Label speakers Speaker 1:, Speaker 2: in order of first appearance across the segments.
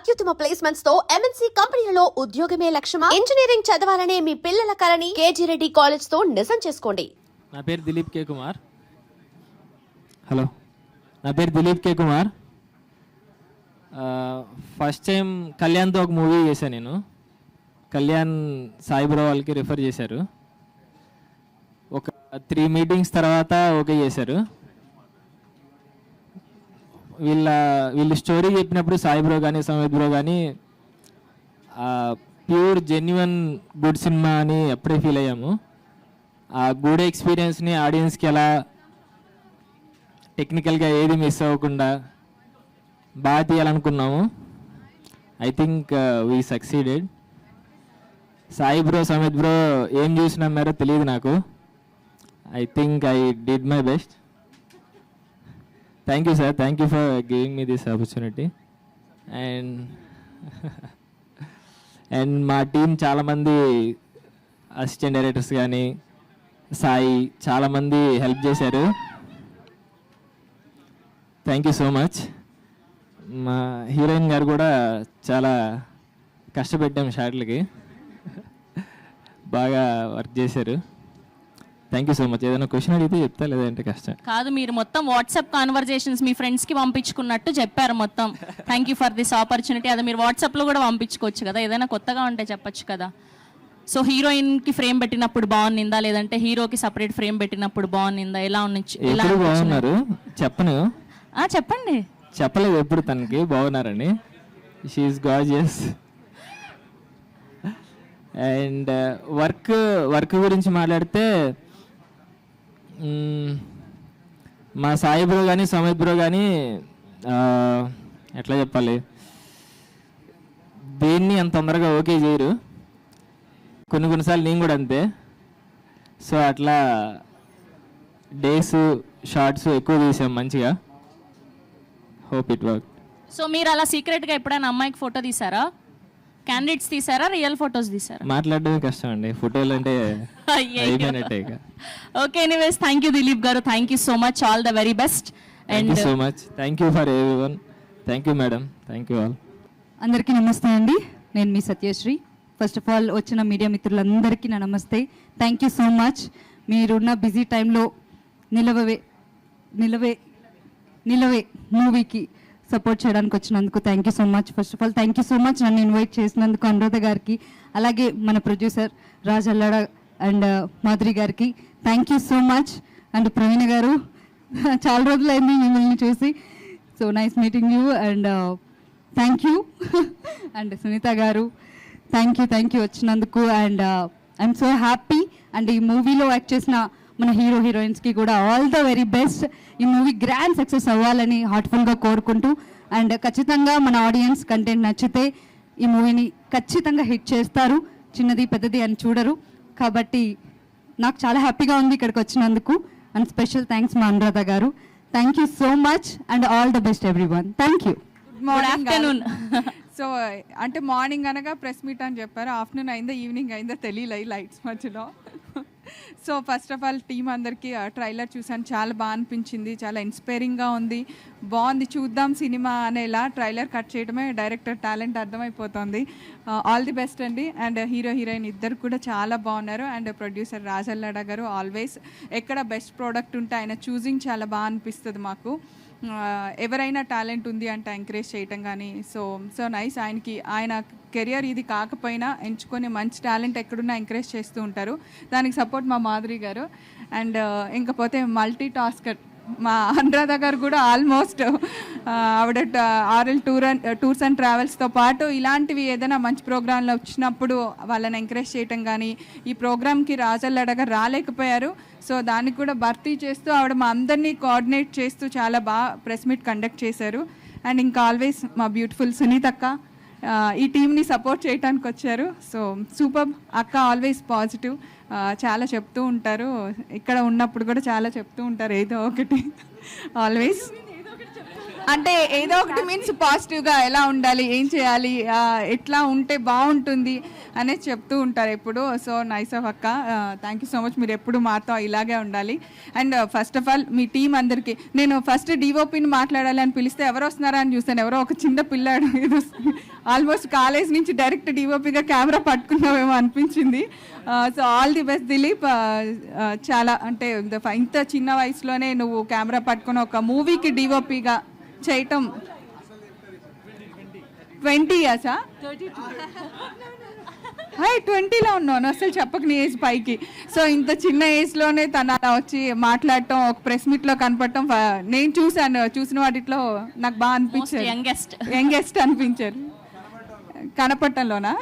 Speaker 1: అత్యుత్తమ ప్లేస్మెంట్స్ తో ఎంఎన్సీ కంపెనీలలో ఉద్యోగమే లక్ష్యమా? ఇంజనీరింగ్ చదవాలనే మీ పిల్లల కలని కేజీ రెడ్డి కాలేజ్ తో నిజం చేసుకోండి.
Speaker 2: నా పేరు దిలీప్ కే కుమార్. హలో, నా పేరు దిలీప్ కే కుమార్. ఫస్ట్ టైం కళ్యాణ్తో ఒక మూవీ చేశాను నేను. కళ్యాణ్ సాయిబ్రో వాళ్ళకి రిఫర్ చేశారు. ఒక 3 మీటింగ్స్ తర్వాత ఓకే చేశారు. వీళ్ళు స్టోరీ చెప్పినప్పుడు సాయిబ్రో కానీ సమేత్ బ్రో కానీ ప్యూర్ జెన్యున్ గుడ్ సినిమా అని అప్పుడే ఫీల్ అయ్యాము. ఆ గుడ్ ఎక్స్పీరియన్స్ని ఆడియన్స్కి ఎలా టెక్నికల్గా ఏది మిస్ అవ్వకుండా బాగా తీయాలనుకున్నాము. I think we succeeded. Sai bro Sameth bro ఏం చూసి నమ్మారో తెలియదు నాకు. I think I did my best. Thank you sir, thank you for giving me this opportunity. And మా టీం చాలామంది అసిస్టెంట్ డైరెక్టర్స్ కానీ సాయి చాలామంది హెల్ప్ చేశారు. Thank you so much. మా హీరోయిన్ గారు కూడా చాలా కష్టపెట్టాము షాట్లకి, బాగా వర్క్ చేశారు. Thank you so much. ఏదైనా క్వశ్చన్ అడిగితే చెప్తా, లేదంటే కష్టం
Speaker 3: కాదు. మీరు మొత్తం వాట్సాప్ కాన్వర్జేషన్స్ మీ ఫ్రెండ్స్కి పంపించుకున్నట్టు చెప్పారు మొత్తం. Thank you for this opportunity. అది మీరు వాట్సాప్లో కూడా పంపించుకోవచ్చు కదా, ఏదైనా కొత్తగా ఉంటే చెప్పచ్చు కదా. సో హీరోయిన్కి ఫ్రేమ్ పెట్టినప్పుడు బాగుందా, లేదంటే హీరోకి సపరేట్ ఫ్రేమ్ పెట్టినప్పుడు బాగుందా, ఎలా
Speaker 2: బాగున్నారు? చెప్పను,
Speaker 3: చెప్పండి.
Speaker 2: చెప్పలేదు ఎప్పుడు తనకి బాగున్నారని. She is gorgeous. అండ్ వర్క్ గురించి మాట్లాడితే మా సాయి బ్రో కానీ సమేత్ బ్రో కానీ ఎట్లా చెప్పాలి, దేన్ని అంత తొందరగా ఓకే చేయరు. కొన్నిసార్లు నేను కూడా అంతే. సో అట్లా డేస్ షార్ట్స్ ఎక్కువ తీసాం మంచిగా. Hope it work.
Speaker 3: సో మీరు అలా సీక్రెట్గా ఎప్పుడైనా అమ్మాయికి ఫోటో తీసారా? క్యాండిడేట్స్ తీసారా, రియల్ ఫొటోస్ తీసారా?
Speaker 2: మాట్లాడడమే కష్టం అండి, ఫోటోలు అంటే.
Speaker 3: Okay, anyways thank you Dilip garu, thank you so much, all the very best.
Speaker 2: And so much thank you for everyone. Thank you madam, thank you all.
Speaker 4: అందరికీ నమస్తే అండి, నేను మీ సత్యశ్రీ. ఫస్ట్ ఆఫ్ ఆల్ వచ్చిన మీడియా మిత్రులందరికీ నా నమస్తే. థ్యాంక్ యూ సో మచ్. మీరున్న బిజీ టైంలో నిలవే మూవీకి సపోర్ట్ చేయడానికి వచ్చినందుకు thank you so much. First of all thank you so much నన్ను ఇన్వైట్ చేసినందుకు అనురాధ గారికి, అలాగే మన ప్రొడ్యూసర్ రాజ్ అల్లాడ అండ్ మాధురి గారికి thank you so much. And Praveena garu, చాలా రోజులైంది మిమ్మల్ని చూసి. So nice meeting you and thank you. And Sunitha garu thank you వచ్చినందుకు. And I'm so happy. And ఈ మూవీలో యాక్ట్ చేసిన మన హీరోయిన్స్కి కూడా ఆల్ ద వెరీ బెస్ట్. ఈ మూవీ గ్రాండ్ సక్సెస్ అవ్వాలని హార్ట్ఫుల్గా కోరుకుంటూ, అండ్ ఖచ్చితంగా మన ఆడియన్స్ కంటెంట్ నచ్చితే ఈ మూవీని ఖచ్చితంగా హిట్ చేస్తారు. చిన్నది పెద్దది అని చూడరు. కాబట్టి నాకు చాలా హ్యాపీగా ఉంది ఇక్కడికి వచ్చినందుకు. అండ్ స్పెషల్ థ్యాంక్స్ మా అనురాధ గారు. Thank you so much and all the best everyone. Thank you.
Speaker 3: Good afternoon.
Speaker 5: So అంటే మార్నింగ్ అనగా ప్రెస్ మీట్ అని చెప్పారు, ఆఫ్టర్నూన్ అయిందా ఈవినింగ్ అయిందా తెలియలే లైట్స్ మధ్యలో. So first of all team అందరికీ ట్రైలర్ చూసాను, చాలా బాగా అనిపించింది, చాలా ఇన్స్పైరింగ్గా ఉంది, బాగుంది, చూద్దాం సినిమా అనేలా ట్రైలర్ కట్ చేయడమే డైరెక్టర్ టాలెంట్ అర్థమైపోతుంది. ఆల్ ది బెస్ట్ అండి. అండ్ హీరోయిన్ ఇద్దరు కూడా చాలా బాగున్నారు. అండ్ ప్రొడ్యూసర్ రాజ్ అల్లాడ గారు ఆల్వేస్ ఎక్కడ బెస్ట్ ప్రోడక్ట్ ఉంటే ఆయన చూసింగ్ చాలా బాగా అనిపిస్తుంది మాకు. ఎవరైనా టాలెంట్ ఉంది అంటే ఎంకరేజ్ చేయటం కానీ సో నైస్. ఆయన కెరియర్ ఇది కాకపోయినా ఎంచుకొని మంచి టాలెంట్ ఎక్కడున్నా ఎంకరేజ్ చేస్తూ ఉంటారు. దానికి సపోర్ట్ మా మాధురి గారు. అండ్ ఇంకపోతే మల్టీ టాస్కర్ మా అనురాధ గారు కూడా ఆల్మోస్ట్ ఆవిడ ఆర్ఎల్ టూర్స్ అండ్ ట్రావెల్స్తో పాటు ఇలాంటివి ఏదైనా మంచి ప్రోగ్రాంలో వచ్చినప్పుడు వాళ్ళని ఎంకరేజ్ చేయటం కానీ, ఈ ప్రోగ్రామ్కి రాజల్లడగా రాలేకపోయారు, సో దానికి కూడా భర్తీ చేస్తూ ఆవిడ మా అందరినీ కోఆర్డినేట్ చేస్తూ చాలా బాగా ప్రెస్ మీట్ కండక్ట్ చేశారు. అండ్ ఇంకా ఆల్వేస్ మా బ్యూటిఫుల్ సునీత అక్క ఈ టీంని సపోర్ట్ చేయడానికి వచ్చారు. సో సూపర్ అక్క, ఆల్వేస్ పాజిటివ్, చాలా చెప్తూ ఉంటారు, ఇక్కడ ఉన్నప్పుడు కూడా చాలా చెప్తూ ఉంటారు ఏదో ఒకటి ఆల్వేస్. అంటే ఏదో ఒకటి మీన్స్ పాజిటివ్గా ఎలా ఉండాలి, ఏం చేయాలి, ఎట్లా ఉంటే బాగుంటుంది అనేది చెప్తూ ఉంటారు ఎప్పుడు. సో నైస్ ఆఫ్ అక్క, థ్యాంక్ యూ సో మచ్. మీరు ఎప్పుడు మాతో ఇలాగే ఉండాలి. And first of all me team అందరికీ, నేను ఫస్ట్ డిఓపిని మాట్లాడాలి అని పిలిస్తే ఎవరు వస్తున్నారా అని చూస్తాను, ఎవరో ఒక చిన్న పిల్లాడు ఆల్మోస్ట్ కాలేజ్ నుంచి డైరెక్ట్ డిఓపిగా కెమెరా పట్టుకున్నావేమో అనిపించింది. So all the best Dilip. చాలా అంటే ఇంత చిన్న వయసులోనే నువ్వు కెమెరా పట్టుకుని ఒక మూవీకి డిఓపిగా చేయటం 20 ఇయర్సా? 20లో ఉన్నాను, అసలు చెప్పక నీ ఏజ్ పైకి. సో ఇంత చిన్న ఏజ్లోనే తను అలా వచ్చి మాట్లాడటం, ఒక ప్రెస్ మీట్లో కనపడటం నేను చూసిన వాటిలో నాకు బాగా అనిపించారు. యంగెస్ట్ అనిపించారు కనపడటంలోనా.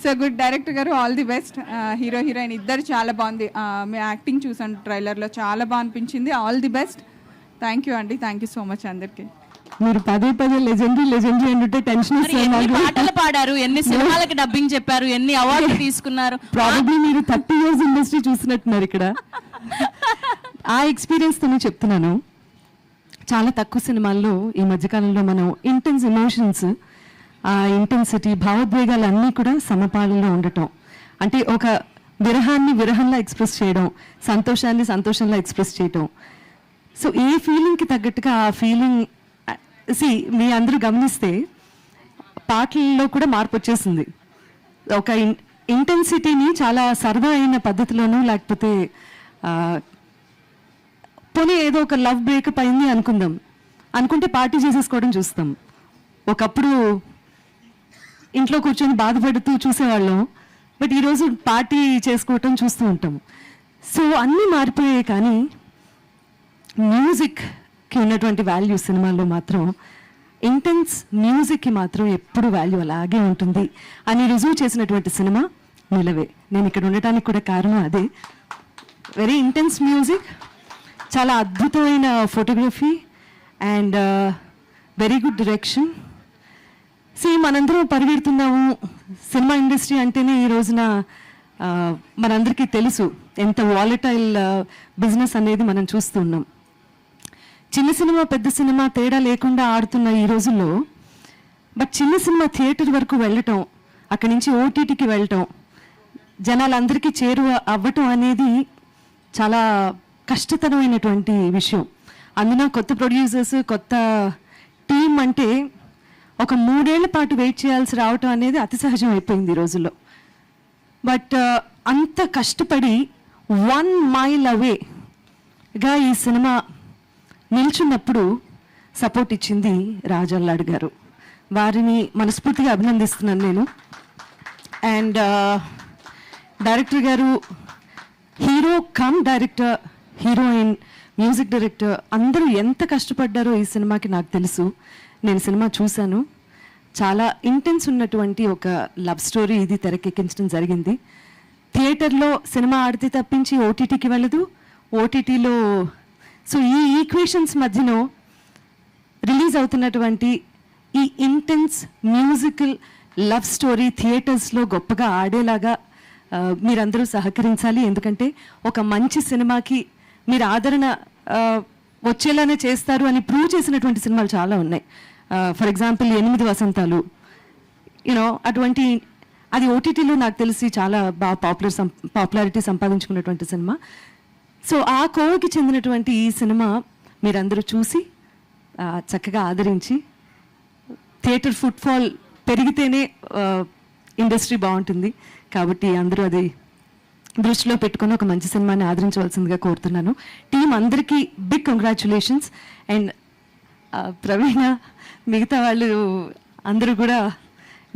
Speaker 5: సో గుడ్ డైరెక్టర్ గారు, all the best. Hero heroine ఇద్దరు చాలా బాగుంది. మీ యాక్టింగ్ చూసాను ట్రైలర్లో, చాలా బాగా అనిపించింది. All the best. Thank you అండి, థ్యాంక్ యూ సో మచ్ అందరికి.
Speaker 4: మీరు పదే లెజెండరీ అంటే టెన్షన్
Speaker 3: ఎన్ని పాటలు పాడారు, ఎన్ని సినిమాలకి డబ్బింగ్ చెప్పారు, ఎన్ని అవార్డులు తీసుకున్నారు.
Speaker 4: ప్రాబబ్లీ మీరు 30 years ఇండస్ట్రీ చూసినట్టున్నారు ఇక్కడ. ఆ ఎక్స్పీరియన్స్ తోనే చెప్తున్నాను. చాలా తక్కువ సినిమాల్లో ఈ మధ్యకాలంలో మనం ఇంటెన్స్ ఎమోషన్స్, ఆ ఇంటెన్సిటీ, భావోద్వేగాలు అన్నీ కూడా సమపాలలో ఉండటం, అంటే ఒక విరహాన్ని విరహంలా ఎక్స్ప్రెస్ చేయడం, సంతోషాన్ని సంతోషంలా ఎక్స్ప్రెస్ చేయటం. సో ఏ ఫీలింగ్కి తగ్గట్టుగా ఆ ఫీలింగ్ మీ అందరూ గమనిస్తే పాటల్లో కూడా మార్పు వచ్చేసింది. ఒక ఇంటెన్సిటీని చాలా సరదా అయిన పద్ధతిలోనూ, లేకపోతే పోనీ ఏదో ఒక లవ్ బ్రేకప్ అయింది అనుకుంటే పార్టీ చేసేసుకోవడం చూస్తాం. ఒకప్పుడు ఇంట్లో కూర్చొని బాధపడుతూ చూసేవాళ్ళం, బట్ ఈరోజు పార్టీ చేసుకోవటం చూస్తూ ఉంటాం. సో అన్నీ మారిపోయాయి, కానీ మ్యూజిక్కి ఉన్నటువంటి వాల్యూ సినిమాల్లో మాత్రం, ఇంటెన్స్ మ్యూజిక్కి మాత్రం ఎప్పుడు వాల్యూ అలాగే ఉంటుంది అని రుజువు చేసినటువంటి సినిమా నిలవే. నేను ఇక్కడ ఉండటానికి కూడా కారణం అదే. వెరీ ఇంటెన్స్ మ్యూజిక్, చాలా అద్భుతమైన photography and very good direction. మనందరం పరిగెడుతున్నాము. సినిమా ఇండస్ట్రీ అంటేనే ఈ రోజున మనందరికీ తెలుసు ఎంత వాలటైల్ బిజినెస్ అనేది మనం చూస్తున్నాం. చిన్న సినిమా పెద్ద సినిమా తేడా లేకుండా ఆడుతున్న ఈ రోజుల్లో, బట్ చిన్న సినిమా థియేటర్ వరకు వెళ్ళటం, అక్కడి నుంచి ఓటీటీకి వెళ్ళటం, జనాలందరికీ చేరువ అవ్వటం అనేది చాలా కష్టతరమైనటువంటి విషయం. అందున కొత్త ప్రొడ్యూసర్స్, కొత్త టీం అంటే ఒక 3 ఏళ్ల పాటు వెయిట్ చేయాల్సి రావటం అనేది అతి సహజం అయిపోయింది ఈ రోజుల్లో. బట్ అంత కష్టపడి 1 మైల్ అవేగా ఈ సినిమా నిల్చున్నప్పుడు సపోర్ట్ ఇచ్చింది రాజల్లాడ్ గారు. వారిని మనస్ఫూర్తిగా అభినందిస్తున్నాను నేను. అండ్ డైరెక్టర్ గారు, hero come director, heroine, music director అందరూ ఎంత కష్టపడ్డారో ఈ సినిమాకి నాకు తెలుసు. నేను సినిమా చూశాను. చాలా ఇంటెన్స్ ఉన్నటువంటి ఒక లవ్ స్టోరీ ఇది తెరకెక్కించడం జరిగింది. థియేటర్లో సినిమా ఆడితే తప్పించి ఓటీటీకి వెళ్ళదు, ఓటీటీలో. సో ఈ ఈక్వేషన్స్ మధ్యలో రిలీజ్ అవుతున్నటువంటి ఈ ఇంటెన్స్ మ్యూజికల్ లవ్ స్టోరీ థియేటర్స్లో గొప్పగా ఆడేలాగా మీరందరూ సహకరించాలి. ఎందుకంటే ఒక మంచి సినిమాకి మీరు ఆదరణ వచ్చేలానే చేస్తారు అని ప్రూవ్ చేసినటువంటి సినిమాలు చాలా ఉన్నాయి. ఫర్ ఎగ్జాంపుల్ 8 వసంతాలు, అటువంటి, అది ఓటీటీలో నాకు తెలిసి చాలా బాగా పాపులారిటీ సంపాదించుకున్నటువంటి సినిమా. సో ఆ కోవకి చెందినటువంటి ఈ సినిమా మీరందరూ చూసి చక్కగా ఆదరించి, థియేటర్ ఫుట్ఫాల్ పెరిగితేనే ఇండస్ట్రీ బాగుంటుంది. కాబట్టి అందరూ అది దృష్టిలో పెట్టుకొని ఒక మంచి సినిమాని ఆదరించవలసిందిగా కోరుతున్నాను. టీం అందరికీ బిగ్ కంగ్రాచులేషన్స్. అండ్ ప్రవీణ, మిగతా వాళ్ళు అందరూ కూడా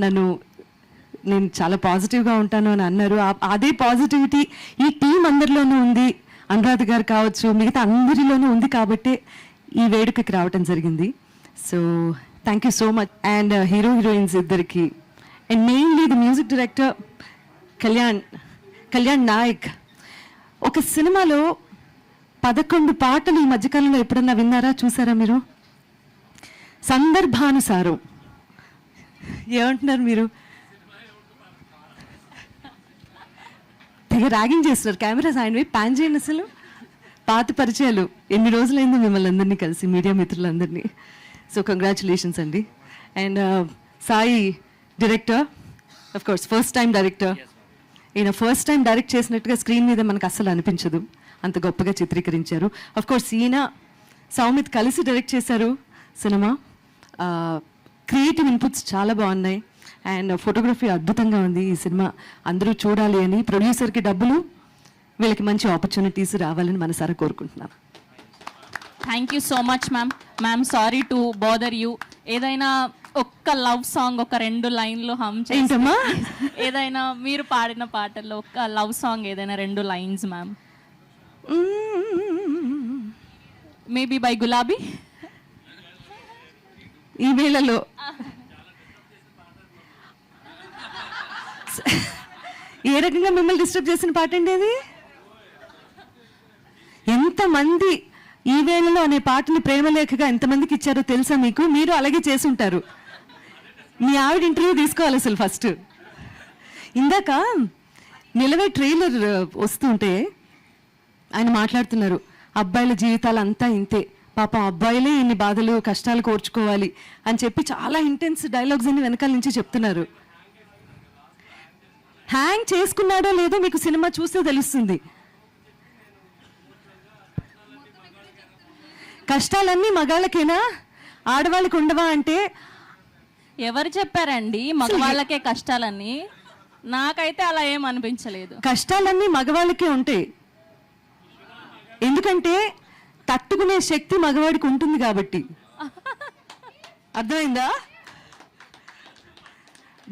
Speaker 4: నేను చాలా పాజిటివ్గా ఉంటాను అని అన్నారు. అదే పాజిటివిటీ ఈ టీం అందరిలోనూ ఉంది. అనురాధ గారు కావచ్చు, మిగతా అందరిలోనూ ఉంది కాబట్టే ఈ వేడుకకి రావటం జరిగింది. So thank you so much. And heroines ఇద్దరికి, and mainly the music director Kalyan Nayak. ఒక సినిమాలో 11 పాటలు ఈ మధ్యకాలంలో ఎప్పుడన్నా విన్నారా, చూసారా మీరు? సందర్భానుసారం. ఏమంటున్నారు మీరు? తెగ ర్యాగింగ్ చేస్తున్నారు. కెమెరాస్ ఆయనవి ప్యాన్ చేయండి. అసలు పాత పరిచయాలు, ఎన్ని రోజులైందో మిమ్మల్ని అందరినీ కలిసి, మీడియా మిత్రులందరినీ.
Speaker 6: సో కంగ్రాచులేషన్స్ అండి. And Sai director, of course first time director. ఈయన ఫస్ట్ టైం డైరెక్ట్ చేసినట్టుగా స్క్రీన్ మీద మనకు అస్సలు అనిపించదు, అంత గొప్పగా చిత్రీకరించారు. అఫ్ కోర్స్ ఈయన సౌమిత్ కలిసి డైరెక్ట్ చేశారు సినిమా. క్రియేటివ్ ఇన్పుట్స్ చాలా బాగున్నాయి అండ్ ఫోటోగ్రఫీ అద్భుతంగా ఉంది. ఈ సినిమా అందరూ చూడాలి అని, ప్రొడ్యూసర్కి డబ్బులు, వీళ్ళకి మంచి ఆపర్చునిటీస్ రావాలని మనసారా కోరుకుంటున్నాను.
Speaker 3: Thank you so much ma'am. Sorry to bother you. ఏదైనా ఒక్క లవ్ సాంగ్ ఒక 2 లైన్లు హమ్
Speaker 6: ఏంటమ్మా?
Speaker 3: ఏదైనా మీరు పాడిన పాటల్లో ఒక్క లవ్ సాంగ్ ఏదైనా 2 లైన్స్ మ్యామ్. మేబీ బై గులాబీ.
Speaker 6: ఈ వేళలో ఏ రకంగా మిమ్మల్ని డిస్టర్బ్ చేసిన పాట అండి అది? ఎంతమంది ఈ వేళలో అనే పాటని ప్రేమలేఖగా ఎంతమందికి ఇచ్చారో తెలుసా మీకు? మీరు అలాగే చేసి ఉంటారు. మీ ఆవిడ ఇంటర్వ్యూ తీసుకోవాలి అసలు ఫస్ట్. ఇందాక నిలవే ట్రైలర్ వస్తుంటే ఆయన మాట్లాడుతున్నారు, అబ్బాయిల జీవితాలు అంతా ఇంతే, పాపం అబ్బాయిలే ఇన్ని బాధలు కష్టాలు కోర్చుకోవాలి అని చెప్పి చాలా ఇంటెన్స్ డైలాగ్స్ అన్ని వెనకాల నుంచి చెప్తున్నారు. హ్యాంగ్ చేసుకున్నాడో లేదో మీకు సినిమా చూస్తే తెలుస్తుంది. కష్టాలన్నీ మగాళ్ళకేనా, ఆడవాళ్ళకి ఉండవా అంటే?
Speaker 3: ఎవరు చెప్పారండి మగవాళ్ళకే కష్టాలని? నాకైతే అలా ఏం అనిపించలేదు.
Speaker 6: కష్టాలన్నీ మగవాళ్ళకే ఉంటాయి, ఎందుకంటే తట్టుకునే శక్తి మగవాడికి ఉంటుంది కాబట్టి. అర్థమైందా?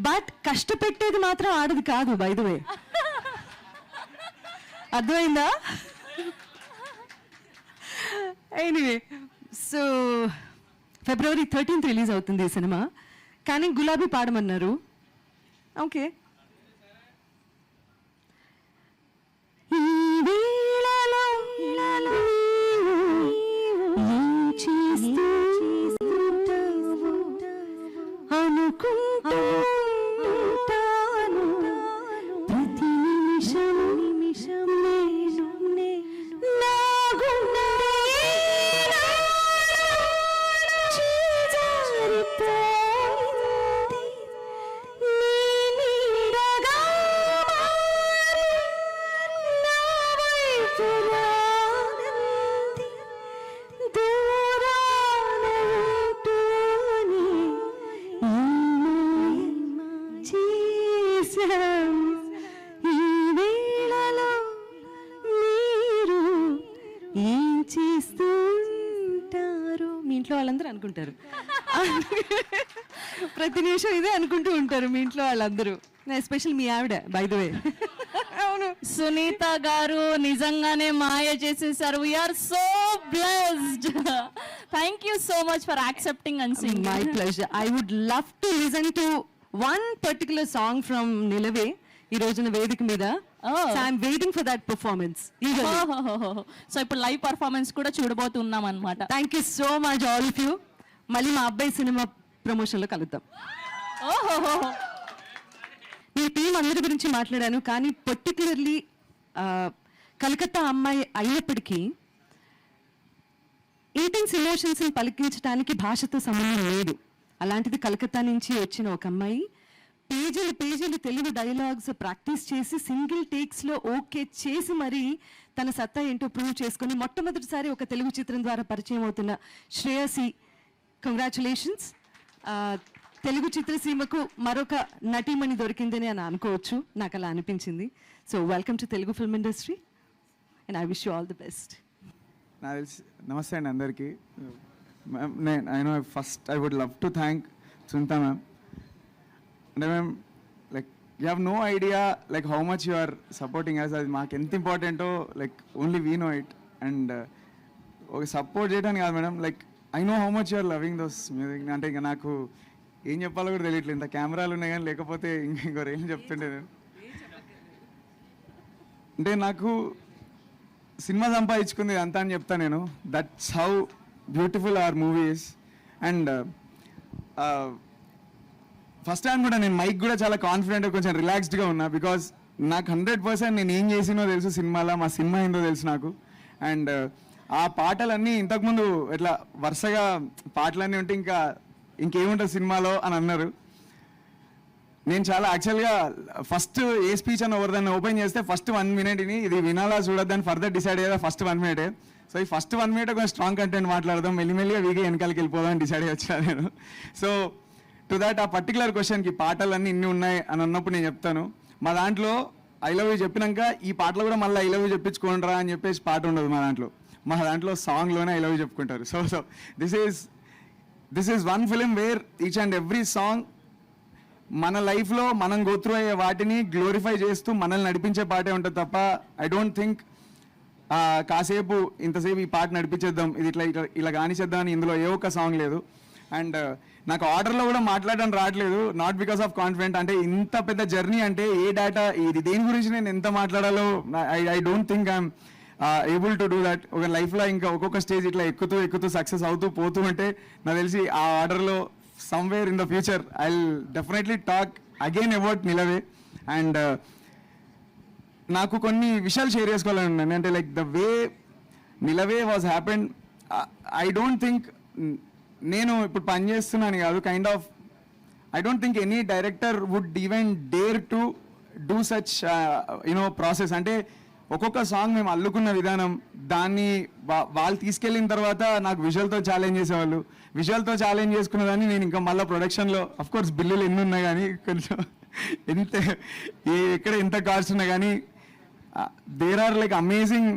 Speaker 6: బట్ కష్టపెట్టేది మాత్రం ఆడది కాదు, బై ద వే. అర్థమైందా? Anyway, so February 13th release అవుతుంది ఈ సినిమా. కానీ గులాబీ పాడమన్నారు. ఓకే. ఏం చేస్తుంటారు మీ ఇంట్లో వాళ్ళందరూ అనుకుంటారు. ప్రతి నిమిషం ఇదే అనుకుంటూ ఉంటారు మీ ఇంట్లో వాళ్ళందరూ, ఎస్పెషల్ మీ ఆవిడ, బై ద వే. అవును,
Speaker 3: సునీత గారు నిజంగానే మాయ చేసేసారు. We are so blessed. Thank you so much for accepting and singing.
Speaker 6: My pleasure. I would love to listen to one particular song from Nilave ఈ రోజున వేదిక మీద. I'm waiting for that performance.
Speaker 3: So ఇప్పుడు లైవ్ పర్ఫార్మెన్స్ కూడా చూడబోతున్నాం అన్నమాట.
Speaker 6: Thank you so much all of you. మళ్ళీ మా అబ్బాయి సినిమా ప్రమోషన్లో కలుద్దాం. మీ టీం అందరి గురించి మాట్లాడాను, కానీ పర్టికులర్లీ కలకత్తా అమ్మాయి అయినప్పటికీ ఇంటెన్స్ ఎమోషన్స్ని పలికించడానికి భాషతో సంబంధం లేదు. అలాంటిది కలకత్తా నుంచి వచ్చిన ఒక అమ్మాయి పేజీలు పేజీలు తెలుగు డైలాగ్స్ ప్రాక్టీస్ చేసి సింగిల్ టేక్స్లో ఓకే చేసి మరీ తన సత్తా ఏంటో ప్రూవ్ చేసుకుని మొట్టమొదటిసారి ఒక తెలుగు చిత్రం ద్వారా పరిచయం అవుతున్న శ్రేయసి, కంగ్రాచులేషన్స్. తెలుగు చిత్రసీమకు మరొక నటీమణి దొరికిందని అని అనుకోవచ్చు, నాకు అలా అనిపించింది. So welcome to Telugu film industry and I wish you all the best.
Speaker 7: నమస్తే అండి అందరికీ. Ma'am, I would love to thank Sunitha ma'am. అంటే ma'am, like you have no idea like how much you are supporting us. అది మాకు ఎంత ఇంపార్టెంటో like only we know it. And ఒక support చేయడానికి కాదు madam, like I know how much you are loving those music. అంటే ఇంకా నాకు ఏం చెప్పాలో కూడా తెలియట్లేదు. ఇంత కెమెరాలు ఉన్నాయి కానీ లేకపోతే ఇంకోరు ఏం చెప్తుండే నేను. అంటే నాకు సినిమా సంపాదించుకుంది అంతా అని చెప్తాను నేను. That's how beautiful our movies. And first time కూడా నేను మైక్ కూడా చాలా కాన్ఫిడెంట్గా కొంచెం రిలాక్స్డ్గా ఉన్నా. బికాజ్ నాకు 100% నేను ఏం చేసినో తెలుసు సినిమాలో, మా సినిమా ఏందో తెలుసు నాకు. అండ్ ఆ పాటలన్నీ ఇంతకుముందు ఇట్లా వరుసగా పాటలన్నీ ఉంటే ఇంకేముంటుంది సినిమాలో అని అన్నారు. నేను చాలా యాక్చువల్గా ఫస్ట్ ఏ స్పీచ్ అని ఎవరిదాన్ని ఓపెన్ చేస్తే ఫస్ట్ 1 minute ఇది వినాలా చూడొద్దని ఫర్దర్ డిసైడ్ అయ్యేదా ఫస్ట్ 1 minute. సో ఈ ఫస్ట్ 1 minute కొంచెం స్ట్రాంగ్ కంటెంట్ మాట్లాడదాం, మెల్లిమెల్లిగా వీగే వెనకాలకి వెళ్ళిపోదాం అని డిసైడ్ అయ్యి వచ్చాను నేను. సో టు దాట్ ఆ పర్టికులర్ క్వశ్చన్కి పాటలన్నీ ఇన్ని ఉన్నాయి అని అన్నప్పుడు నేను చెప్తాను, మా దాంట్లో ఐ లవ్ యూ చెప్పినాక ఈ పాటలు కూడా మళ్ళీ ఐ లవ్ యూ చెప్పించుకోండిరా అని చెప్పేసి పాట ఉండదు మా దాంట్లో సాంగ్లోనే ఐ లవ్ యూ చెప్పుకుంటారు. So this is one film wear each and every song మన లైఫ్లో మనం గోత్రూ అయ్యే వాటిని గ్లోరిఫై చేస్తూ మనల్ని నడిపించే పాటే ఉంటుంది తప్ప ఐ డోంట్ థింక్ కాసేపు ఇంతసేపు ఈ పాట నడిపించేద్దాం, ఇది ఇలా కానిచేద్దాం అని ఇందులో ఏ ఒక్క సాంగ్ లేదు. అండ్ నాకు ఆర్డర్లో కూడా మాట్లాడడం రావట్లేదు, నాట్ బికాస్ ఆఫ్ కాన్ఫిడెంట్. అంటే ఇంత పెద్ద జర్నీ అంటే ఏ డేటా ఇది దేని గురించి నేను ఎంత మాట్లాడాలో I don't think I'm able to do that. ఒక లైఫ్లో ఇంకా ఒక్కొక్క స్టేజ్ ఇట్లా ఎక్కుతూ సక్సెస్ అవుతూ పోతూ ఉంటే నాకు తెలిసి ఆ ఆర్డర్లో somewhere in the future I'll definitely talk again about Nilave. And నాకు కొన్ని విషయాలు షేర్ చేసుకోవాలని ఉన్నాను. అంటే like the way Nilave was happened, I don't think నేను ఇప్పుడు పనిచేస్తున్నాను కాదు, kind of I don't think any director would even dare to do such process. అంటే ఒక్కొక్క సాంగ్ మేము అల్లుకున్న విధానం, దాన్ని వాళ్ళు తీసుకెళ్ళిన తర్వాత నాకు విజువల్తో ఛాలెంజ్ చేసేవాళ్ళు, విజువల్తో ఛాలెంజ్ చేసుకున్నదాన్ని నేను ఇంకా మళ్ళీ ప్రొడక్షన్లో అఫ్కోర్స్ బిల్లులు ఎన్ని ఉన్నాయి కానీ కొంచెం ఎక్కడ ఎంత కాస్ట్ ఉన్నా కానీ there are like amazing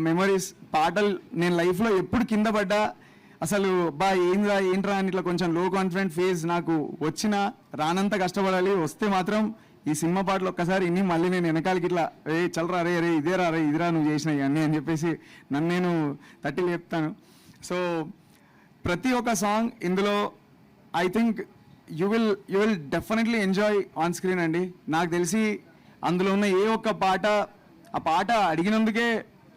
Speaker 7: memories. పాటలు నేను లైఫ్లో ఎప్పుడు కింద పడ్డా అసలు ఏంట్రా అని ఇట్లా కొంచెం లో కాన్ఫిడెంట్ ఫేజ్ నాకు వచ్చినా రానంత కష్టపడాలి, వస్తే మాత్రం ఈ సినిమా పాటలు ఒక్కసారి ఇన్ని మళ్ళీ నేను వెనకాలకి ఇట్లా చల్లరా రే ఇదిరా నువ్వు చేసినాయి అన్నీ అని చెప్పేసి నన్ను నేను తట్టి చెప్తాను. సో ప్రతి ఒక్క సాంగ్ ఇందులో I think you will definitely enjoy on screen అండి. నాకు తెలిసి అందులో ఉన్న ఏ ఒక్క పాట, ఆ పాట అడిగినందుకే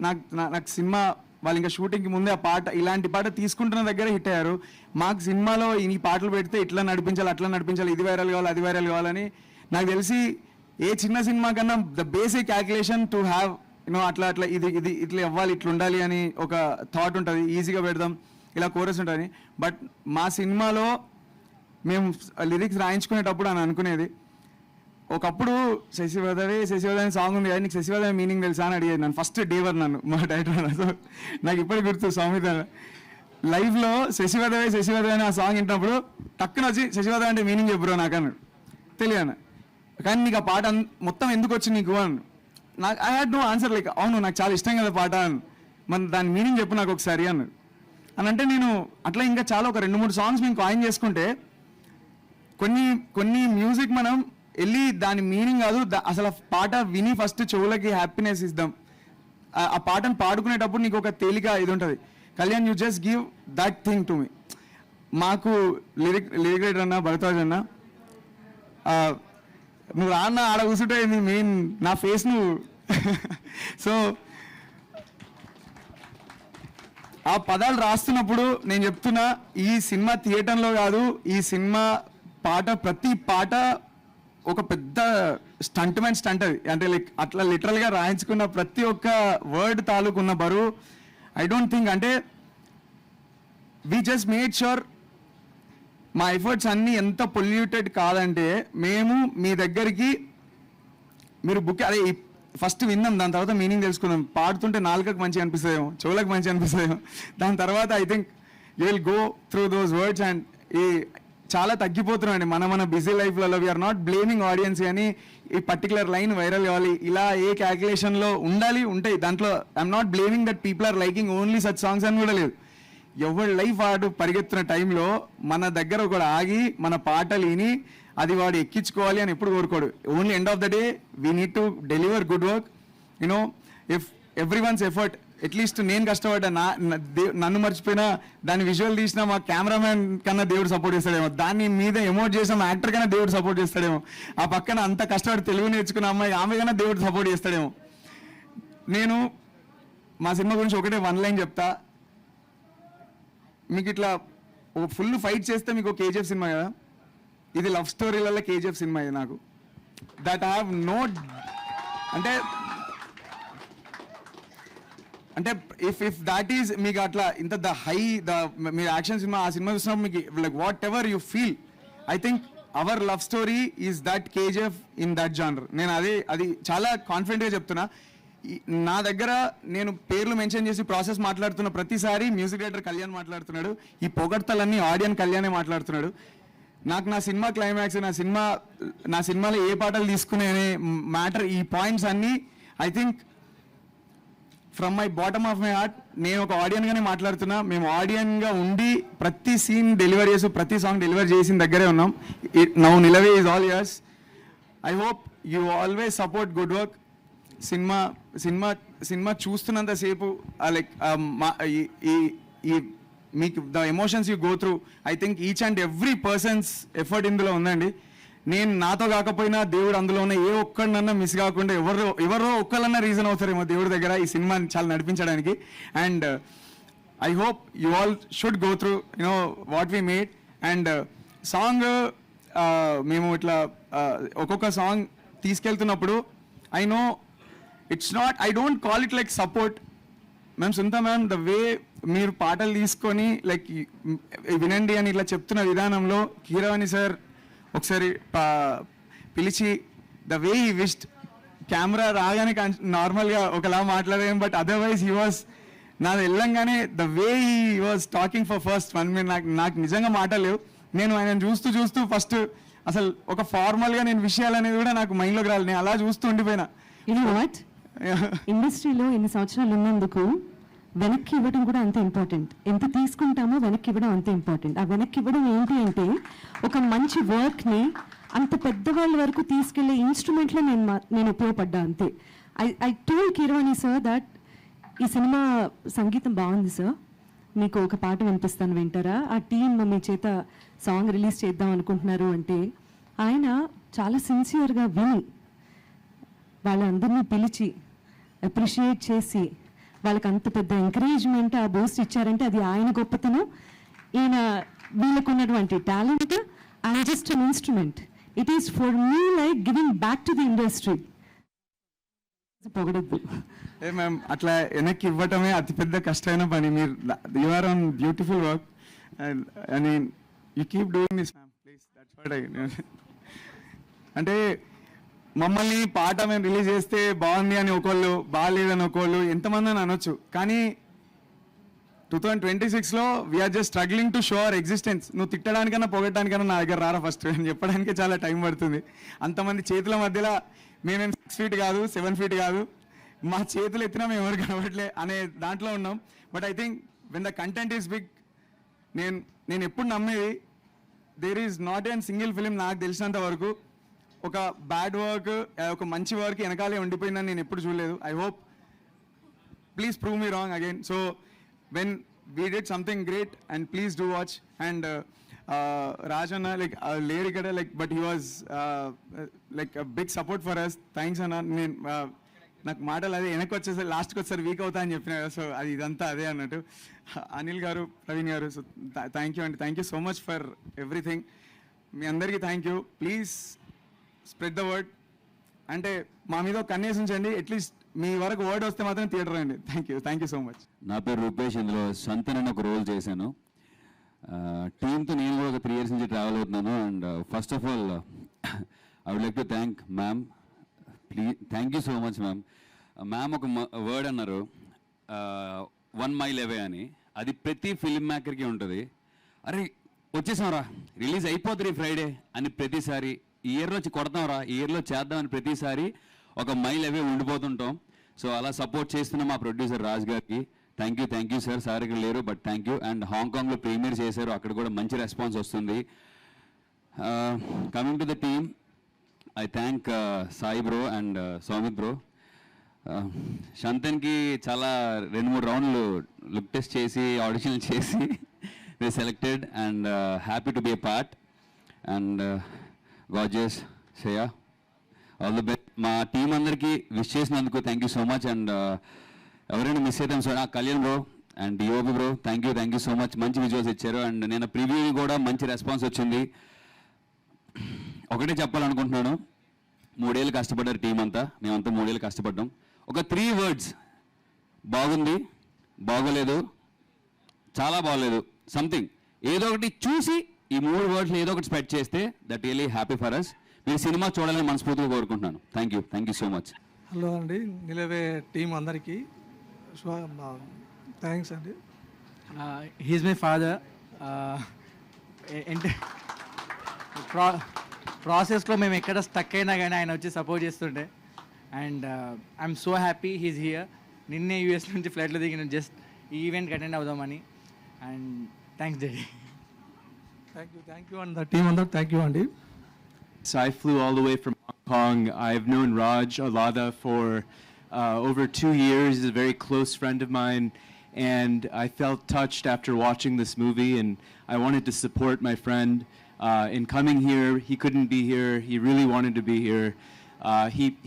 Speaker 7: నాకు సినిమా వాళ్ళు ఇంకా షూటింగ్కి ముందే ఆ పాట ఇలాంటి పాట తీసుకుంటున్న దగ్గర హిట్ అయ్యారు. మాకు సినిమాలో ఈ పాటలు పెడితే ఇట్లా నడిపించాలి అట్లా నడిపించాలి, ఇది వైరల్ కావాలి అది వైరల్ కావాలని నాకు తెలిసి ఏ చిన్న సినిమా కన్నా the basic calculation to have అట్లా ఇది ఇట్లా ఇవ్వాలి ఇట్లా ఉండాలి అని ఒక థాట్ ఉంటుంది, ఈజీగా పెడదాం ఇలా కోరస్ ఉంటుంది. బట్ మా సినిమాలో మేము లిరిక్స్ రాయించుకునేటప్పుడు అని అనుకునేది, ఒకప్పుడు శశివదవే సాంగ్ ఉంది, నీకు శశివదవే మీనింగ్ తెలుసా అని అడిగేది నన్ను ఫస్ట్ డేవర్ నన్ను మా డైరెక్టర్. సో నాకు ఇప్పటికి గుర్తు సౌమిత లైఫ్లో శశివదవే అని ఆ సాంగ్ వింటున్నప్పుడు టక్కున వచ్చి శశివదవే అంటే మీనింగ్ చెప్పురో నాకు అన్నాడు, తెలియను కానీ నీకు ఆ పాట మొత్తం ఎందుకు వచ్చి నీకు అని నాకు I had no answer. Like అవును నాకు చాలా ఇష్టం కదా పాట అని, మన దాని మీనింగ్ చెప్పు నాకు ఒకసారి అన్నాడు. అని అంటే నేను అట్లా ఇంకా చాలా ఒక 2-3 సాంగ్స్ మేము కాయిన్ చేసుకుంటే కొన్ని మ్యూజిక్ మనం వెళ్ళి దాని మీనింగ్ కాదు అసలు పాట విని ఫస్ట్ చెవులకి హ్యాపీనెస్ ఇద్దాం. ఆ పాటను పాడుకునేటప్పుడు నీకు ఒక తేలిక ఇది ఉంటుంది. Kalyan you just give that thing to me. మాకు లిరిక్ రైటర్ అన్న భరద్వాజ్ అన్న నువ్వు రాన్న ఆడ కూర్చుంటే మెయిన్ నా ఫేస్ నువ్వు సో ఆ పదాలు రాస్తున్నప్పుడు నేను చెప్తున్నా ఈ సినిమా థియేటర్లో కాదు, ఈ సినిమా పాట ప్రతి పాట ఒక పెద్ద స్టంట్ అది. అంటే లైక్ అట్లా లిటరల్గా రాయించుకున్న ప్రతి ఒక్క వర్డ్ తాలూకున్న బరువు ఐ డోంట్ థింక్, అంటే వీ జస్ట్ మేడ్ ష్యూర్ మా ఎఫర్ట్స్ అన్నీ ఎంత పొల్యూటెడ్ కాదంటే మేము మీ దగ్గరికి మీరు బుక్ అదే ఫస్ట్ విందాం, దాని తర్వాత మీనింగ్ తెలుసుకుందాం. పాడుతుంటే నాలుకకు మంచిగా అనిపిస్తుందేమో, చెవులకు మంచిగా అనిపిస్తుందేమో, దాని తర్వాత I think you will go through those words. And ఈ చాలా తగ్గిపోతున్నామండి మన బిజీ లైఫ్లలో. వీఆర్ నాట్ బ్లేమింగ్ ఆడియన్స్ కానీ ఈ పర్టికులర్ లైన్ వైరల్ కావాలి ఇలా ఏ క్యాల్కులేషన్లో ఉంటాయి దాంట్లో. I'm not blaming that people are liking only such songs అని కూడా లేదు. ఎవరి లైఫ్ వాడు పరిగెత్తున్న టైంలో మన దగ్గర ఒకడు ఆగి మన పాటలు విని అది వాడు ఎక్కించుకోవాలి అని ఎప్పుడు కోరుకోడు. Only end of the day we need to deliver good work. If every one's effort at least నేను కష్టపడ్డా నన్ను మర్చిపోయినా దాన్ని విజువల్ తీసినా మా కెమెరామ్యాన్ కన్నా దేవుడు సపోర్ట్ చేస్తాడేమో, దాన్ని మీద ఎమోట్ చేసిన మా యాక్టర్ కన్నా దేవుడు సపోర్ట్ చేస్తాడేమో, ఆ పక్కన అంత కష్టపడి తెలుగు నేర్చుకున్న అమ్మాయి ఆమె కన్నా దేవుడు సపోర్ట్ చేస్తాడేమో. నేను మా సినిమా గురించి ఒకటే 1 లైన్ చెప్తా. మీకు ఇట్లా ఒక ఫుల్ ఫైట్ చేస్తే మీకు కేజీఎఫ్ సినిమా కదా, ఇది లవ్ స్టోరీలలో కేజీఎఫ్ సినిమా ఇది నాకు. దట్ ఐ హ్యావ్ నో అంటే అంటే ఇఫ్ దాట్ ఈస్ మీకు అట్లా ఇంత ద హై మీరు యాక్షన్ సినిమా ఆ సినిమా చూసినప్పుడు మీకు like what ever you feel, I think our love story is that KGF in that genre. నేను అది చాలా కాన్ఫిడెంట్గా చెప్తున్నా. నా దగ్గర నేను పేర్లు మెన్షన్ చేసి ప్రాసెస్ మాట్లాడుతున్న ప్రతిసారి మ్యూజిక్ డైరెక్టర్ కళ్యాణ్ మాట్లాడుతున్నాడు, ఈ పొగడ్తలన్నీ ఆడియన్ కళ్యాణే మాట్లాడుతున్నాడు. నాకు నా సినిమా క్లైమాక్స్, నా సినిమాలో ఏ పాటలు తీసుకునే అనే మ్యాటర్, ఈ పాయింట్స్ అన్నీ I think from my bottom of my heart నేను ఒక ఆడియన్గానే మాట్లాడుతున్నా. మేము ఆడియన్గా ఉండి ప్రతి సీన్ డెలివర్ చేసి ప్రతి సాంగ్ డెలివర్ చేసిన దగ్గరే ఉన్నాం. Now Nilave is all yours. I hope you always support good work. సినిమా చూస్తున్నంతసేపు లైక్ మీకు the emotions you go through, I think each and every persons effort ఇందులో ఉందండి. నేను నాతో కాకపోయినా దేవుడు అందులో ఉన్న ఏ ఒక్కడినన్నా మిస్ కాకుండా ఎవరో ఒక్కళ్ళన్నా రీజన్ అవుతారేమో దేవుడి దగ్గర ఈ సినిమాని చాలా నడిపించడానికి. And I hope you all should go through you know what we made. And song మేము ఇట్లా ఒక్కొక్క సాంగ్ తీసుకెళ్తున్నప్పుడు I know it's not, I don't call it like support. Ma'am Sunitha ma'am, the way మీరు పాటలు తీసుకొని లైక్ వినండి అని ఇట్లా చెప్తున్న విధానంలో కీరవాణి సార్ ఒకసారి పిలిచి ద వే ఈ విష్డ్, కెమెరా రాగానే నార్మల్గా ఒకలా మాట్లాడాను, బట్ అదర్వైజ్ హీ వాజ్ నాది వెళ్ళంగానే the way he was talking for first 1 minute నాకు నిజంగా మాటలేవు. నేను ఆయన చూస్తూ ఫస్ట్ అసలు ఒక ఫార్మల్గా నేను విషయాలు అనేది కూడా నాకు మైండ్లోకి రాలేదు. నేను అలా చూస్తూ ఉండిపోయినా.
Speaker 6: వాట్ ఇండస్ట్రీలో ఎన్ని సంవత్సరాలు ఉన్నందుకు వెనక్కి ఇవ్వడం కూడా అంతే ఇంపార్టెంట్. ఎంత తీసుకుంటామో వెనక్కి ఇవ్వడం అంతే ఇంపార్టెంట్. ఆ వెనక్కి ఇవ్వడం ఏంటి అంటే ఒక మంచి వర్క్ని అంత పెద్దవాళ్ళ వరకు తీసుకెళ్లే ఇన్స్ట్రుమెంట్లో నేను ఉపయోగపడ్డా అంతే. I told Keeravani sir that ఈ సినిమా సంగీతం బాగుంది సార్, మీకు ఒక పాట వినిపిస్తాను వింటారా, ఆ టీం మీ చేత సాంగ్ రిలీజ్ చేద్దాం అనుకుంటున్నారు అంటే ఆయన చాలా సిన్సియర్గా విని వాళ్ళందరినీ పిలిచి అప్రిషియేట్ చేసి వాళ్ళకి అంత పెద్ద ఎంకరేజ్మెంట్ ఆ బూస్ట్ ఇచ్చారంటే అది ఆయన గొప్పతనం. ఈయన వీళ్ళకు ఉన్నటువంటి talent, I'm just an instrument. It is for me like giving back to the industry. పొగడద్దు
Speaker 7: ఏ మ్యామ్, అట్లా వెనక్కి ఇవ్వటమే అతిపెద్ద కష్టమైన పని. మీరు you are an beautiful work and you keep doing this ma'am please. That's what I అంటే మమ్మల్ని పాట మేము రిలీజ్ చేస్తే బాగుంది అని ఒకళ్ళు, బాగాలేదని ఒకళ్ళు, ఎంతమంది అని అనొచ్చు. కానీ 2026లో we are just struggling to show our existence. నువ్వు తిట్టడానికన్నా పొగట్టడానికన్నా నా దగ్గర రారా ఫస్ట్ అని చెప్పడానికే చాలా టైం పడుతుంది. అంతమంది చేతుల మధ్యలో మేమేం 6 feet కాదు, 7 feet కాదు, మా చేతులు ఎత్తినా మేము ఎవరు కనబడలే అనే దాంట్లో ఉన్నాం. But I think when the content is big, నేను ఎప్పుడు నమ్మేది there is not an single film నాకు తెలిసినంత వరకు ఒక బ్యాడ్ వర్క్, ఒక మంచి వర్క్ వెనకాలే ఉండిపోయిందని నేను ఎప్పుడు చూడలేదు. I hope please prove me wrong again. So when we did something great and please do watch. And Raj అన్న లైక్ లేరు ఇక్కడ like, but he was like big support for us. Thanks అన్న. నేను నాకు మాటలు అదే వెనక్కి వచ్చేసరి లాస్ట్కి వచ్చేసరి వీక్ అవుతా అని చెప్పిన కదా, సో అది ఇదంతా అదే అన్నట్టు. Anil garu, Praveen garu, so thank you అండి. Thank you so much for everything. మీ అందరికీ thank you. Please spread the word. అంటే మా మీద ఒక కన్నేసి ఉంచండి, అట్లీస్ట్ మీ వరకు వర్డ్ వస్తే మాత్రం థియేటర్ అండి. Thank you so much.
Speaker 8: నా పేరు రూపేష్. ఇందులో సంతన్ అని ఒక రోల్ చేశాను. టీంతో నేను కూడా ఒక 3 years నుంచి ట్రావెల్ అవుతున్నాను. And first of all I would like to thank ma'am. Please thank you so much ma'am. Ma'am ఒక వర్డ్ అన్నారు 1 mile away అని. అది ప్రతి ఫిల్మ్ మేకర్కి ఉంటుంది. అరే వచ్చేసాంరా, రిలీజ్ అయిపోతుంది ఫ్రైడే అని ప్రతిసారి, ఈ ఇయర్లో కొడతాంరా, ఈ ఇయర్లో చేద్దామని ప్రతిసారి 1 mile away ఉండిపోతుంటాం. సో అలా సపోర్ట్ చేస్తున్న మా ప్రొడ్యూసర్ రాజ్ గారికి థ్యాంక్ యూ సార్. సార్ ఇక్కడ లేరు బట్ థ్యాంక్ యూ. అండ్ హాంకాంగ్లో ప్రీమియర్ చేశారు, అక్కడ కూడా మంచి రెస్పాన్స్ వస్తుంది. Coming to the team, I thank Sai bro and Soumith bro. శంతన్కి చాలా 2-3 రౌండ్లు లుక్ టెస్ట్ చేసి ఆడిషన్ చేసి they selected and happy to be a part. And gorgeous Shreya, all the best. మా టీం అందరికీ విష్ చేసినందుకు thank you so much. And ఎవరైనా miss అయితే so Kalyan bro and DOP bro thank you so much. మంచి visuals ఇచ్చారు. And నేను preview కూడా మంచి రెస్పాన్స్ వచ్చింది. ఒకటే చెప్పాలనుకుంటున్నాను, 3 ఏళ్ళు కష్టపడ్డారు టీం అంతా, మేమంతా 3 ఏళ్ళు కష్టపడ్డాం. ఒక 3 words బాగుంది, బాగోలేదు, చాలా బాగోలేదు, సంథింగ్ ఏదో ఒకటి చూసి ఈ 3 వర్డ్స్లో ఏదో ఒకటి స్పెడ్ చేస్తే that really happy for us. మీరు సినిమా చూడాలని మనస్ఫూర్తిగా కోరుకుంటున్నాను. Thank you so much.
Speaker 9: Hello అండి, నిలవే టీం అందరికీ థ్యాంక్స్ అండి. He's my father. ఏంటి ప్రాసెస్లో మేము ఎక్కడ స్టక్ అయినా కానీ ఆయన వచ్చి సపోర్ట్ చేస్తుంటే, and I'm so happy he's here. నిన్నే యూఎస్ నుంచి ఫ్లైట్లో దిగిన జస్ట్ ఈ ఈవెంట్కి అటెండ్ అవుదామని. And thanks daddy. Thank you and the team అందరూ థ్యాంక్ యూ అండి.
Speaker 10: So I flew all the way from Hong Kong. I've known Raj Alada for over 2 years. He's a very close friend of mine, and I felt touched after watching this movie, and I wanted to support my friend in coming here. He couldn't be here. He really wanted to be here.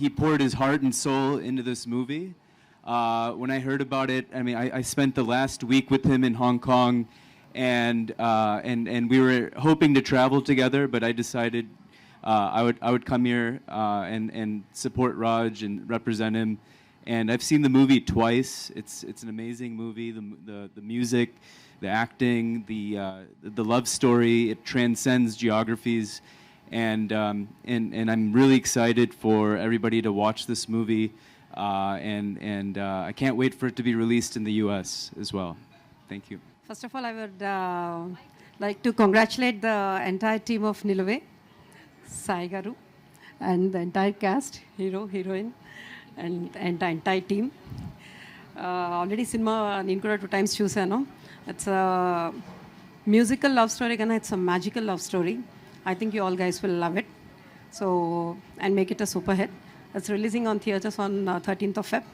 Speaker 10: He poured his heart and soul into this movie. When I heard about it, I mean, I spent the last week with him in Hong Kong, and we were hoping to travel together, but I decided I would come here and support Raj and represent him. And I've seen the movie twice. It's an amazing movie. The music, the acting, the love story, it transcends geographies. And I'm really excited for everybody to watch this movie. And I can't wait for it to be released in the US as well. Thank you.
Speaker 6: First of all, I would like to congratulate the entire team of Nilave, Sai Garu, and the entire cast, hero, heroine, and the entire team. Already cinema నేను కూడా 2 times చూసాను. It's a musical love story కానీ it's a magical love story. I think you all guys will love it. So, and make it a super hit. It's releasing on theatres on 13th of Feb.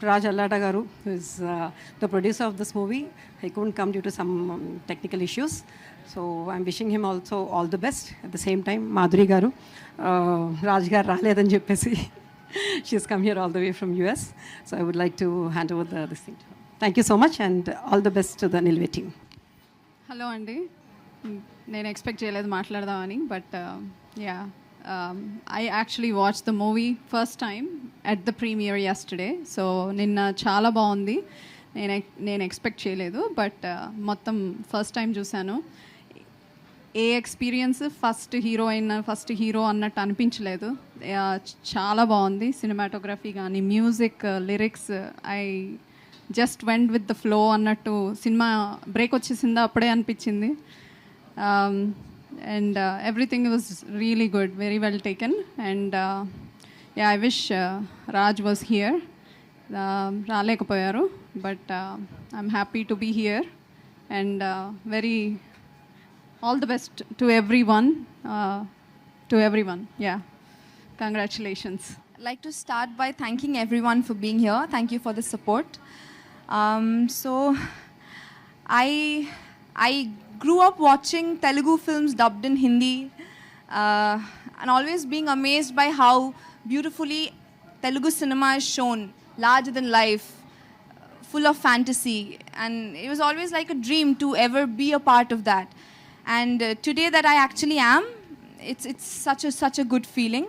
Speaker 6: Raj Allada garu, who is the producer of this movie, he couldn't come due to some technical issues. So I'm wishing him also all the best. At the same time, Madhuri garu, Raj gar raledani cheppesi she's come here all the way from US. So I would like to hand over this thing to her. Thank you so much and all the best to the Nilve team.
Speaker 5: హలో అండి, నేను expect చేయలేదు మాట్లాడదామని, but yeah I actually watch the movie first time at the premiere yesterday. So నిన్న చాలా బాగుంది. నేను expect చేయలేదు, బట్ మొత్తం ఫస్ట్ టైం చూశాను. ఏ ఎక్స్పీరియన్స్ ఫస్ట్ హీరో అన్నట్టు అనిపించలేదు. చాలా బాగుంది. సినిమాటోగ్రఫీ కానీ, music, lyrics, I just went with the flow అన్నట్టు. సినిమా బ్రేక్ వచ్చేసిందా అప్పుడే అనిపించింది. And everything was really good, very well taken. And yeah, I wish Raj was here. Ralekapoyaru, but I'm happy to be here. And very all the best to everyone. Yeah, congratulations.
Speaker 11: I'd like to start by thanking everyone for being here. Thank you for the support. So I grew up watching Telugu films dubbed in Hindi and always being amazed by how beautifully Telugu cinema is shown, larger than life, full of fantasy, and it was always like a dream to ever be a part of that. And today that I actually am, it's such a good feeling.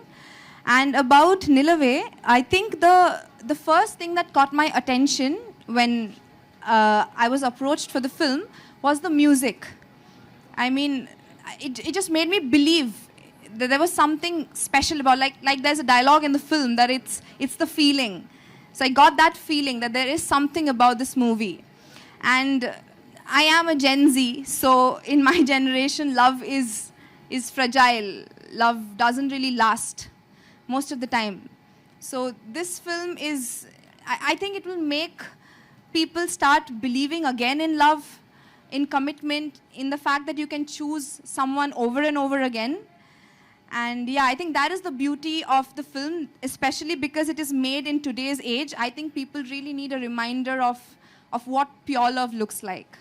Speaker 11: And about Nilave, I think the first thing that caught my attention when I was approached for the film was the music. I mean, it just made me believe that there was something special about, like there's a dialogue in the film that it's the feeling. So I got that feeling that there is something about this movie. And I am a Gen Z, so in my generation, love is fragile. Love doesn't really last most of the time. So this film is, I think it will make people start believing again in love, in commitment, in the fact that you can choose someone over and over again. And yeah, I think that is the beauty of the film, especially because it is made in today's age. I think people really need a reminder of what pure love looks like.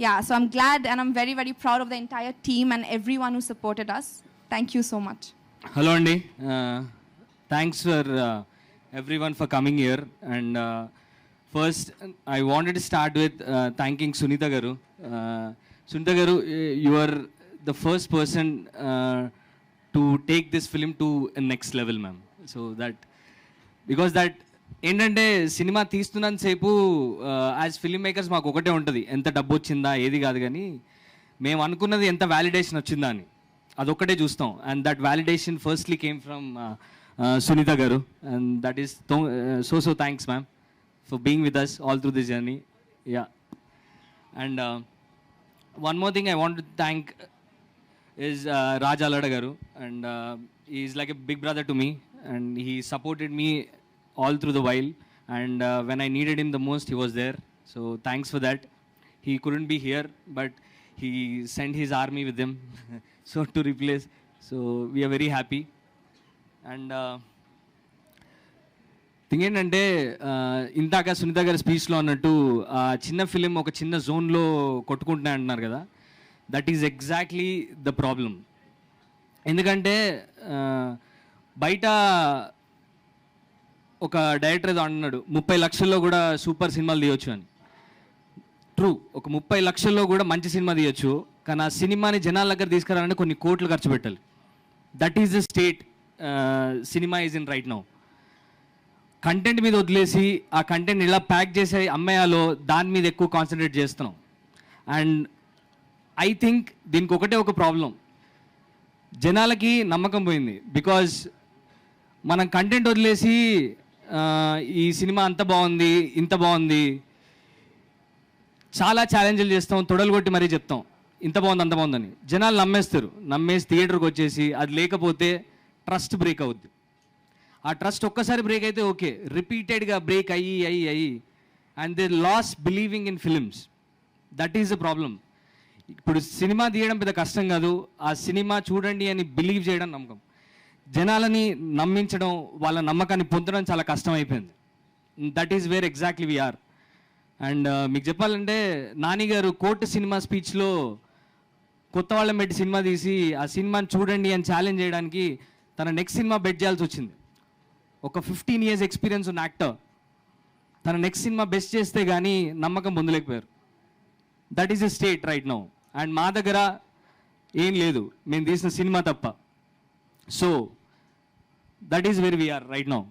Speaker 11: Yeah, so I'm glad and I'm very, very proud of the entire team and everyone who supported us. Thank you so much.
Speaker 2: Hello Andy, thanks for everyone for coming here. And first, I wanted to start with thanking Sunita Garu. Sunita Garu, you are the first person to take this film to a next level, ma'am. So that, because that
Speaker 12: ఏంటంటే cinema తీస్తున్నంతసేపు as film makers మాకు ఒకటే ఉంటుంది, ఎంత డబ్బు వచ్చిందా ఏది కాదు, కానీ మేము అనుకున్నది ఎంత వ్యాలిడేషన్ వచ్చిందా అని అదొక్కటే చూస్తాం. And that validation firstly came from Sunitha గారు, and that is so thanks ma'am for being with us all through this journey. Yeah, and one more thing I want to thank is Raj Allada garu, and he is like a big brother to me, and he supported me all through the while, and when I needed him the most he was there, so thanks for that. He couldn't be here but he sent his army with him so to replace, so we are very happy. And thing ఏంటంటే ఇందాక సునీత గారి స్పీచ్లో అన్నట్టు చిన్న film ఒక చిన్న జోన్లో కొట్టుకుంటున్నాయి అంటున్నారు కదా, that is exactly the problem. ఎందుకంటే బయట ఒక డైరెక్టర్ ఏదో అన్నాడు 30 లక్షల్లో కూడా సూపర్ సినిమాలు తీయొచ్చు అని. ట్రూ, ఒక 30 లక్షల్లో కూడా మంచి సినిమా తీయొచ్చు, కానీ ఆ సినిమాని జనాల దగ్గర తీసుకురావాలంటే కొన్ని కోట్లు ఖర్చు పెట్టాలి. That is the state cinema is in right now. Content మీద వదిలేసి ఆ కంటెంట్ ఇలా ప్యాక్ చేసి అమ్మేయాలో దాని మీద ఎక్కువ కాన్సన్ట్రేట్ చేస్తున్నాం. అండ్ ఐ థింక్ దీనికి ఒకటే ఒక ప్రాబ్లం, జనాలకి నమ్మకం పోయింది. బికాజ్ మనం కంటెంట్ వదిలేసి ఈ సినిమా అంత బాగుంది ఇంత బాగుంది చాలా ఛాలెంజ్లు చేస్తాం, తొడలు కొట్టి మరీ చెప్తాం ఇంత బాగుంది అంత బాగుందని. జనాలు నమ్మేస్తారు, నమ్మేసి థియేటర్కి వచ్చేసి అది లేకపోతే ట్రస్ట్ బ్రేక్ అవుద్ది. ఆ ట్రస్ట్ ఒక్కసారి బ్రేక్ అయితే ఓకే, రిపీటెడ్గా బ్రేక్ అయ్యి and they lose believing in films. That is the problem. ఇప్పుడు సినిమా తీయడం పెద్ద కష్టం కాదు, ఆ సినిమా చూడండి అని బిలీవ్ చేయడం నమ్మకం. జనాలని నమ్మించడం, వాళ్ళ నమ్మకాన్ని పొందడం చాలా కష్టం అయిపోయింది. That is where exactly we're. అండ్ మీకు చెప్పాలంటే నాని గారు కోర్టు సినిమా స్పీచ్లో కొత్త వాళ్ళని పెట్టి సినిమా తీసి ఆ సినిమాని చూడండి అని ఛాలెంజ్ చేయడానికి తన నెక్స్ట్ సినిమా బెట్ చేయాల్సి వచ్చింది. ఒక 15 years ఎక్స్పీరియన్స్ ఉన్న యాక్టర్ తన నెక్స్ట్ సినిమా బెస్ట్ చేస్తే కానీ నమ్మకం పొందలేకపోయారు. That is a state right now. And మా దగ్గర ఏం లేదు, మేము తీసిన సినిమా తప్ప. So that is where we are right now.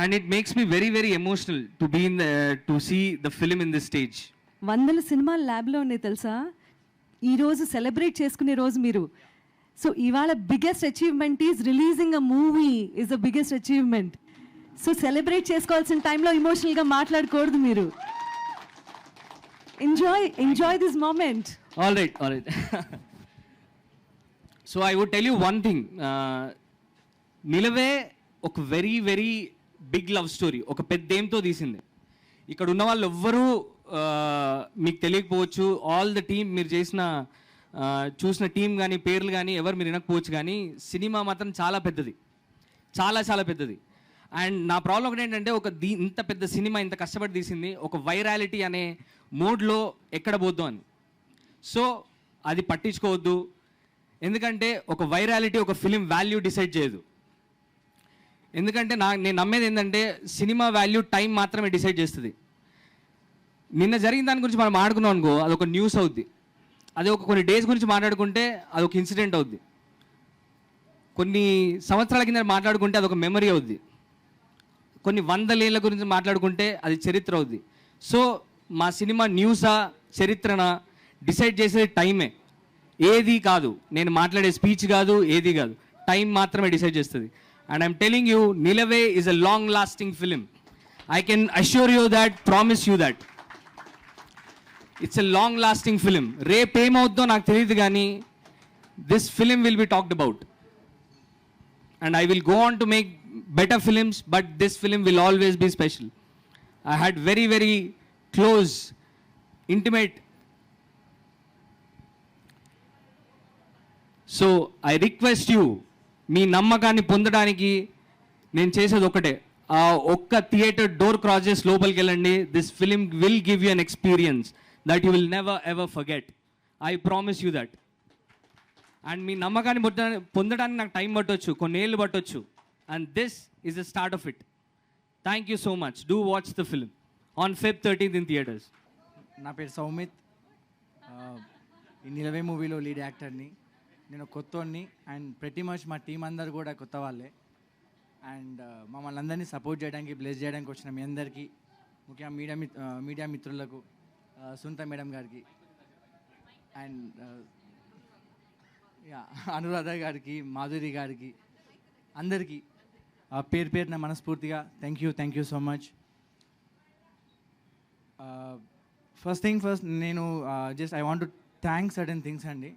Speaker 12: And it makes me very, very emotional to be in to see the film in this stage.
Speaker 6: 100 సినిమాలు ల్యాబ్లో ఉన్నాయి తెలుసా, ఈరోజు సెలబ్రేట్ చేసుకునే రోజు మీరు. సో ఇవాళ biggest achievement is releasing a movie is the biggest achievement. So celebrate చేసుకోవాల్సిన టైంలో ఇమోషనల్గా మాట్లాడకూడదు మీరు. Enjoy this moment.
Speaker 12: All right. So I would tell you one thing. Nilave ఒక very very big love story, ఒక పెద్ద ఏంతో తీసింది. ఇక్కడ ఉన్న వాళ్ళు ఎవ్వరూ మీకు తెలియకపోవచ్చు, ఆల్ ద టీమ్ మీరు చూసిన టీం కానీ పేర్లు కానీ ఎవరు మీరు వినకపోవచ్చు, కానీ సినిమా మాత్రం చాలా పెద్దది, చాలా పెద్దది. అండ్ నా ప్రాబ్లం ఒకటి ఏంటంటే ఇంత పెద్ద సినిమా ఇంత కష్టపడి తీసింది ఒక వైరాలిటీ అనే మోడ్లో ఎక్కడ పోద్దు అని. సో అది పట్టించుకోవద్దు, ఎందుకంటే ఒక వైరాలిటీ ఒక ఫిలిం వాల్యూ డిసైడ్ చేయదు. ఎందుకంటే నేను నమ్మేది ఏంటంటే సినిమా వాల్యూ టైం మాత్రమే డిసైడ్ చేస్తుంది. నిన్న జరిగిన దాని గురించి మనం మాట్లాడుకున్నాం అనుకో, అదొక న్యూస్ అవుద్ది. అదే కొన్ని డేస్ గురించి మాట్లాడుకుంటే అదొక ఇన్సిడెంట్ అవుద్ది. కొన్ని సంవత్సరాల కింద మాట్లాడుకుంటే అదొక మెమరీ అవుద్ది. కొన్ని 100 ఏళ్ళ గురించి మాట్లాడుకుంటే అది చరిత్ర అవుద్ది. సో మా సినిమా న్యూసా చరిత్రనా డిసైడ్ చేసేది టైమే, ఏది కాదు. నేను మాట్లాడే స్పీచ్ కాదు, ఏది కాదు, టైం మాత్రమే డిసైడ్ చేస్తుంది. And I'm telling you, Nilave is a long-lasting film. I can assure you that, promise you that. It's a long-lasting film. Repu em avuddo naaku teliyadu gaani this film will be talked about. And I will go on to make better films, but this film will always be special. I had very, very close, intimate. So I request you, మీ నమ్మకాన్ని పొందడానికి నేను చేసేది ఒకటే, ఆ ఒక్క theatre door cross చేసి లోపలికి వెళ్ళండి. This film will give you an experience that you will never ever forget. I promise you that. And మీ నమ్మకాన్ని పొందడానికి నాకు టైం పట్టవచ్చు, కొన్ని ఏళ్ళు పట్టవచ్చు. And this is the start of it. Thank you so much. Do watch the film on Feb 13th in theatres.
Speaker 9: నా పేరు సౌమిత్. ఈ నిలవే మూవీలో లీడ్ యాక్టర్ని. నేను కొత్తోడిని అండ్ ప్రతి మచ్ మా టీం అందరు కూడా కొత్త వాళ్ళే. అండ్ మమ్మల్ని అందరినీ సపోర్ట్ చేయడానికి, బ్లెస్ చేయడానికి వచ్చిన మీ అందరికీ, ముఖ్యంగా మీడియా మిత్రులకు, సునీత మేడం గారికి అండ్ అనురాధ గారికి, మాధురి గారికి, అందరికీ పేరు పేరున మనస్ఫూర్తిగా thank you so much. First నేను just I want to thank certain things అండి.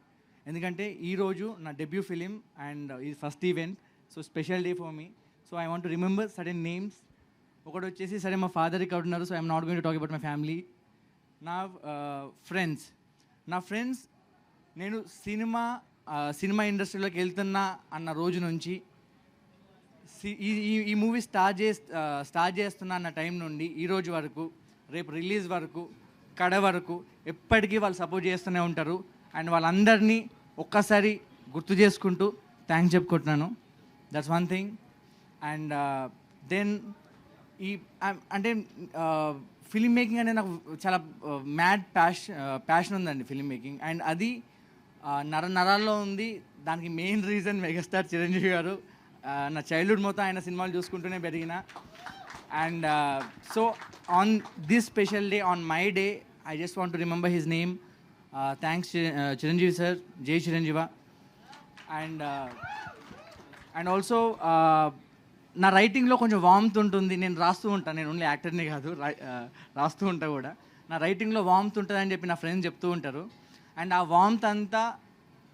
Speaker 9: ఎందుకంటే ఈరోజు నా డెబ్యూ ఫిలిం అండ్ ఈ first event, so special day for me. So I want to remember certain names. ఒకటి వచ్చేసి, సరే మా ఫాదర్ ఇక్కడ ఉన్నారు, so I'm not going to talk about my family. నా ఫ్రెండ్స్ నేను సినిమా ఇండస్ట్రీలోకి వెళ్తున్నా అన్న రోజు నుంచి, ఈ మూవీ స్టార్ట్ చేస్తున్నా అన్న టైం నుండి ఈ రోజు వరకు, రేపు రిలీజ్ వరకు, కడ వరకు ఎప్పటికీ వాళ్ళు సపోర్ట్ చేస్తూనే ఉంటారు. అండ్ వాళ్ళందరినీ ఒక్కసారి గుర్తు చేసుకుంటూ థ్యాంక్స్ చెప్పుకుంటున్నాను. That's one thing. And then అంటే ఫిలిం మేకింగ్ అనేది నాకు చాలా మ్యాడ్ ప్యాషన్ ఉందండి ఫిలిం మేకింగ్. అండ్ అది నరాల్లో ఉంది. దానికి మెయిన్ రీజన్ మెగాస్టార్ చిరంజీవి గారు. నా చైల్డ్హుడ్ మొత్తం ఆయన సినిమాలు చూసుకుంటూనే పెరిగిన. And so on this special day, on my day, I just want to remember his name. Thanks Chiranjeevi sir, జై చిరంజీవ. అండ్ ఆల్సో నా రైటింగ్లో కొంచెం వామ్త్ ఉంటుంది. నేను రాస్తూ ఉంటాను, నేను ఓన్లీ యాక్టర్నే కాదు, రాస్తూ ఉంటా కూడా. నా రైటింగ్లో వామ్త్ ఉంటుందని చెప్పి నా ఫ్రెండ్స్ చెప్తూ ఉంటారు. అండ్ ఆ వామ్త్ అంతా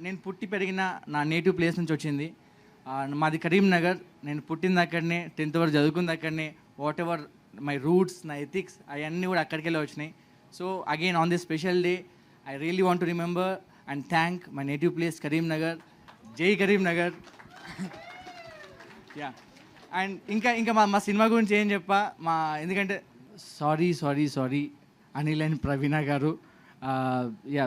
Speaker 9: నేను పుట్టి పెరిగిన నా నేటివ్ ప్లేస్ నుంచి వచ్చింది. మాది కరీంనగర్. నేను పుట్టింది అక్కడనే, 10th వరకు చదువుకుంది అక్కడనే. వాట్ ఎవర్ మై రూట్స్, నా ఎథిక్స్ అవన్నీ కూడా అక్కడికి వెళ్ళి వచ్చినాయి. So again on this special day I really want to remember and thank my native place Karimnagar. జై కరీంనగర్. యా. అండ్ ఇంకా మా సినిమా గురించి ఏం చెప్పా, ఎందుకంటే సారీ అనిల్ అండ్ ప్రవీణ గారు, yeah,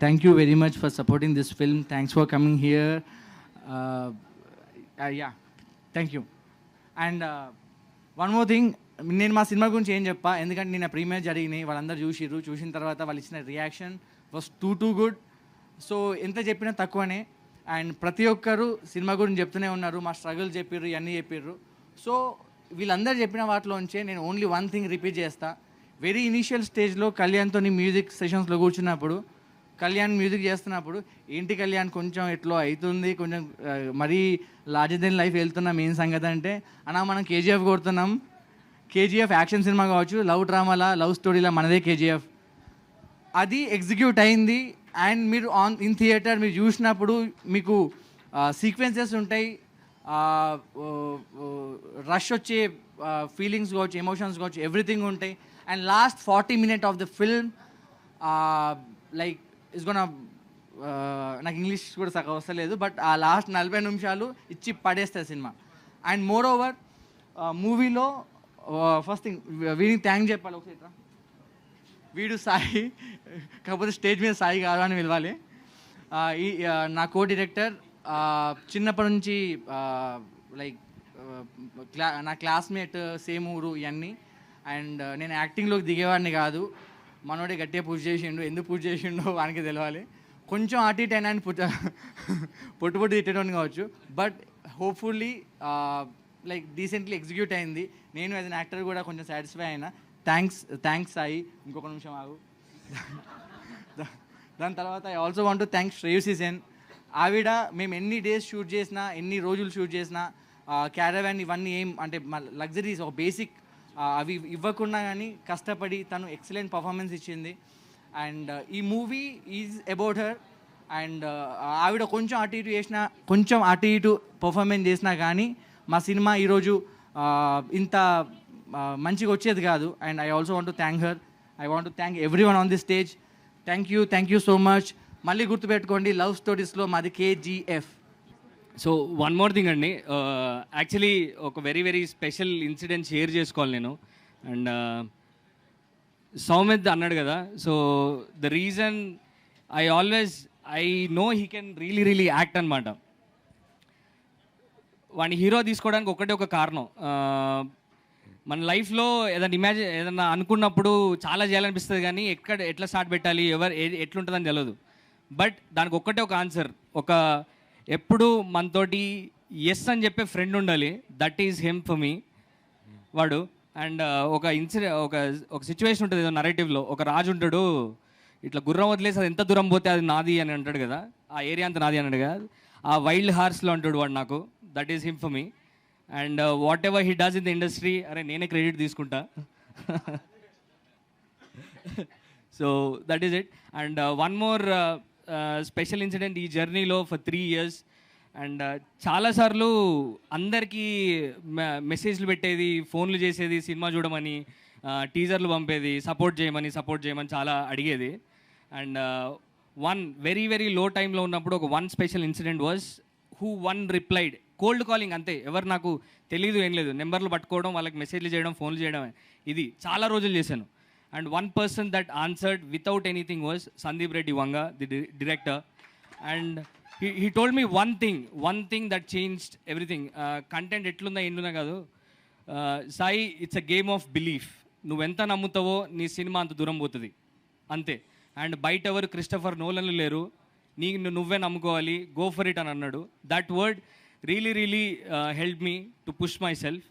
Speaker 9: thank you very much for supporting this film. Thanks for coming here. Yeah, thank you. And one more thing, నేను మా సినిమా గురించి ఏం చెప్పా, ఎందుకంటే నేను ప్రీమియర్ జరిగినాయి, వాళ్ళందరూ చూసిన తర్వాత వాళ్ళు ఇచ్చిన reaction was too good. So ఎంత చెప్పినా తక్కువనే. అండ్ ప్రతి ఒక్కరు సినిమా గురించి చెప్తూనే ఉన్నారు, మా స్ట్రగుల్ చెప్పారు, ఇవన్నీ చెప్పారు. సో వీళ్ళందరూ చెప్పిన వాటిలోంచే నేను ఓన్లీ వన్ థింగ్ రిపీట్ చేస్తా. వెరీ ఇనీషియల్ స్టేజ్లో కళ్యాణ్తో మ్యూజిక్ సెషన్స్లో కూర్చున్నప్పుడు, కళ్యాణ్ మ్యూజిక్ చేస్తున్నప్పుడు, ఏంటి కళ్యాణ్ కొంచెం ఎట్లో అవుతుంది, కొంచెం మరీ లార్జర్ దెన్ లైఫ్ వెళ్తున్నాం, ఏం సంగతి అంటే, అన్నా మనం కేజీఎఫ్ కొడుతున్నాం. కేజీఎఫ్ యాక్షన్ సినిమా కావచ్చు, లవ్ డ్రామాలా, లవ్ స్టోరీలా మనదే కేజీఎఫ్. అది ఎగ్జిక్యూట్ అయింది. అండ్ మీరు ఇన్ థియేటర్ మీరు చూసినప్పుడు మీకు సీక్వెన్సెస్ ఉంటాయి, రష్ వచ్చే ఫీలింగ్స్ కావచ్చు, ఎమోషన్స్ కావచ్చు, ఎవ్రీథింగ్ ఉంటాయి. And last 40 minutes of the film like is gonna, నాకు ఇంగ్లీష్ కూడా సగం వస్తలేదు, బట్ ఆ లాస్ట్ 40 నిమిషాలు ఇచ్చి పడేస్తుంది సినిమా. అండ్ మోర్ ఓవర్ మూవీలో ఫస్ట్ థింగ్ వీడికి థ్యాంక్ చెప్పాలి. ఒకసారి వీడు సాయి, కాకపోతే స్టేజ్ మీద సాయి కాదు అని పిలవాలి. నా కో డైరెక్టర్, చిన్నప్పటి నుంచి లైక్ నా క్లాస్మేట్, సేమ్ ఊరు ఇవన్నీ. అండ్ నేను యాక్టింగ్లోకి దిగేవాడిని కాదు, మనోడే గట్టిగా పూజ చేసిండు, ఎందుకు పూజ చేసిండో వానికి తెలియాలి. కొంచెం అటు ఇటు అయినా పొట్టు తిట్టడం కావచ్చు, but hopefully like decently execute అయింది. నేను యాజ్ అన్ యాక్టర్ కూడా కొంచెం సాటిస్ఫై అయినా. థ్యాంక్స్ సాయి. ఇంకొక నిమిషం ఆగు. దాని తర్వాత I also want to thank Shreyasi Sen. ఆవిడ మేము ఎన్ని డేస్ షూట్ చేసినా, ఎన్ని రోజులు షూట్ చేసినా, క్యారవాన్ ఇవన్నీ ఏం అంటే లగ్జరీస్, ఒక బేసిక్ అవి ఇవ్వకుండా కానీ కష్టపడి తను ఎక్సలెంట్ పర్ఫార్మెన్స్ ఇచ్చింది. అండ్ ఈ movie is about her. And ఆవిడ కొంచెం అటు ఇటు పర్ఫార్మెన్స్ చేసినా కానీ మా సినిమా ఈరోజు ఇంత మంచిగా వచ్చేది కాదు. And I also want to thank her. I want to thank every one on this stage. Thank you so much. మళ్ళీ గుర్తుపెట్టుకోండి, లవ్ స్టోరీస్లో మాది KGF.
Speaker 12: So one more thing అండి, యాక్చువల్లీ ఒక very very special incident share చేసుకోవాలి నేను. And Soumith అన్నాడు కదా, so the reason I know he can really act అనమాట. వాడిని హీరో తీసుకోవడానికి ఒకటే ఒక కారణం, మన లైఫ్లో ఏదన్నా అనుకున్నప్పుడు చాలా చేయాలనిపిస్తుంది, కానీ ఎట్లా స్టార్ట్ పెట్టాలి, ఎట్లుంటుందని తెలియదు. బట్ దానికి ఒక్కటే ఒక ఆన్సర్, ఒక ఎప్పుడు మనతోటి ఎస్ అని చెప్పే ఫ్రెండ్ ఉండాలి. That is him for me వాడు. అండ్ ఒక ఒక సిచ్యువేషన్ ఉంటుంది ఏదో నరేటివ్లో, ఒక రాజు ఉంటాడు, ఇట్లా గుర్రం వదిలేసి అది ఎంత దూరం పోతే అది నాది అని అంటాడు కదా, ఆ ఏరియా అంతా నాది అన్నాడు కదా, ఆ వైల్డ్ హార్స్లో అంటాడు వాడు నాకు. That is him for me. And what ever he does in the industry, అరే నేనే క్రెడిట్ తీసుకుంటా. So that is it. And one more special incident ఈ జర్నీలో ఫర్ 3 years. అండ్ చాలాసార్లు అందరికీ మెసేజ్లు పెట్టేది, ఫోన్లు చేసేది, సినిమా చూడమని, టీజర్లు పంపేది, సపోర్ట్ చేయమని చాలా అడిగేది. And one very very low టైంలో ఉన్నప్పుడు ఒక one special incident was one replied, cold calling అంతే, ఎవరు నాకు తెలియదు ఏం లేదు, నెంబర్లు పట్టుకోవడం, వాళ్ళకి మెసేజ్లు చేయడం, ఫోన్లు చేయడం, ఇది చాలా రోజులు చేశాను. And one person that answered without anything was Sandeep Reddy Vanga, the director. And he told me one thing that changed everything. Content ఎట్లుందా ఏంటున్నా కాదు, Sai, it's a game of belief. నువ్వెంత నమ్ముతావో నీ సినిమా అంత దూరం పోతుంది అంతే. అండ్ బయట ఎవరు క్రిస్టఫర్ నోలన్లు లేరు, నువ్వే నమ్ముకోవాలి, గో ఫర్ ఇట్ అని అన్నాడు. That word really help me to push my self.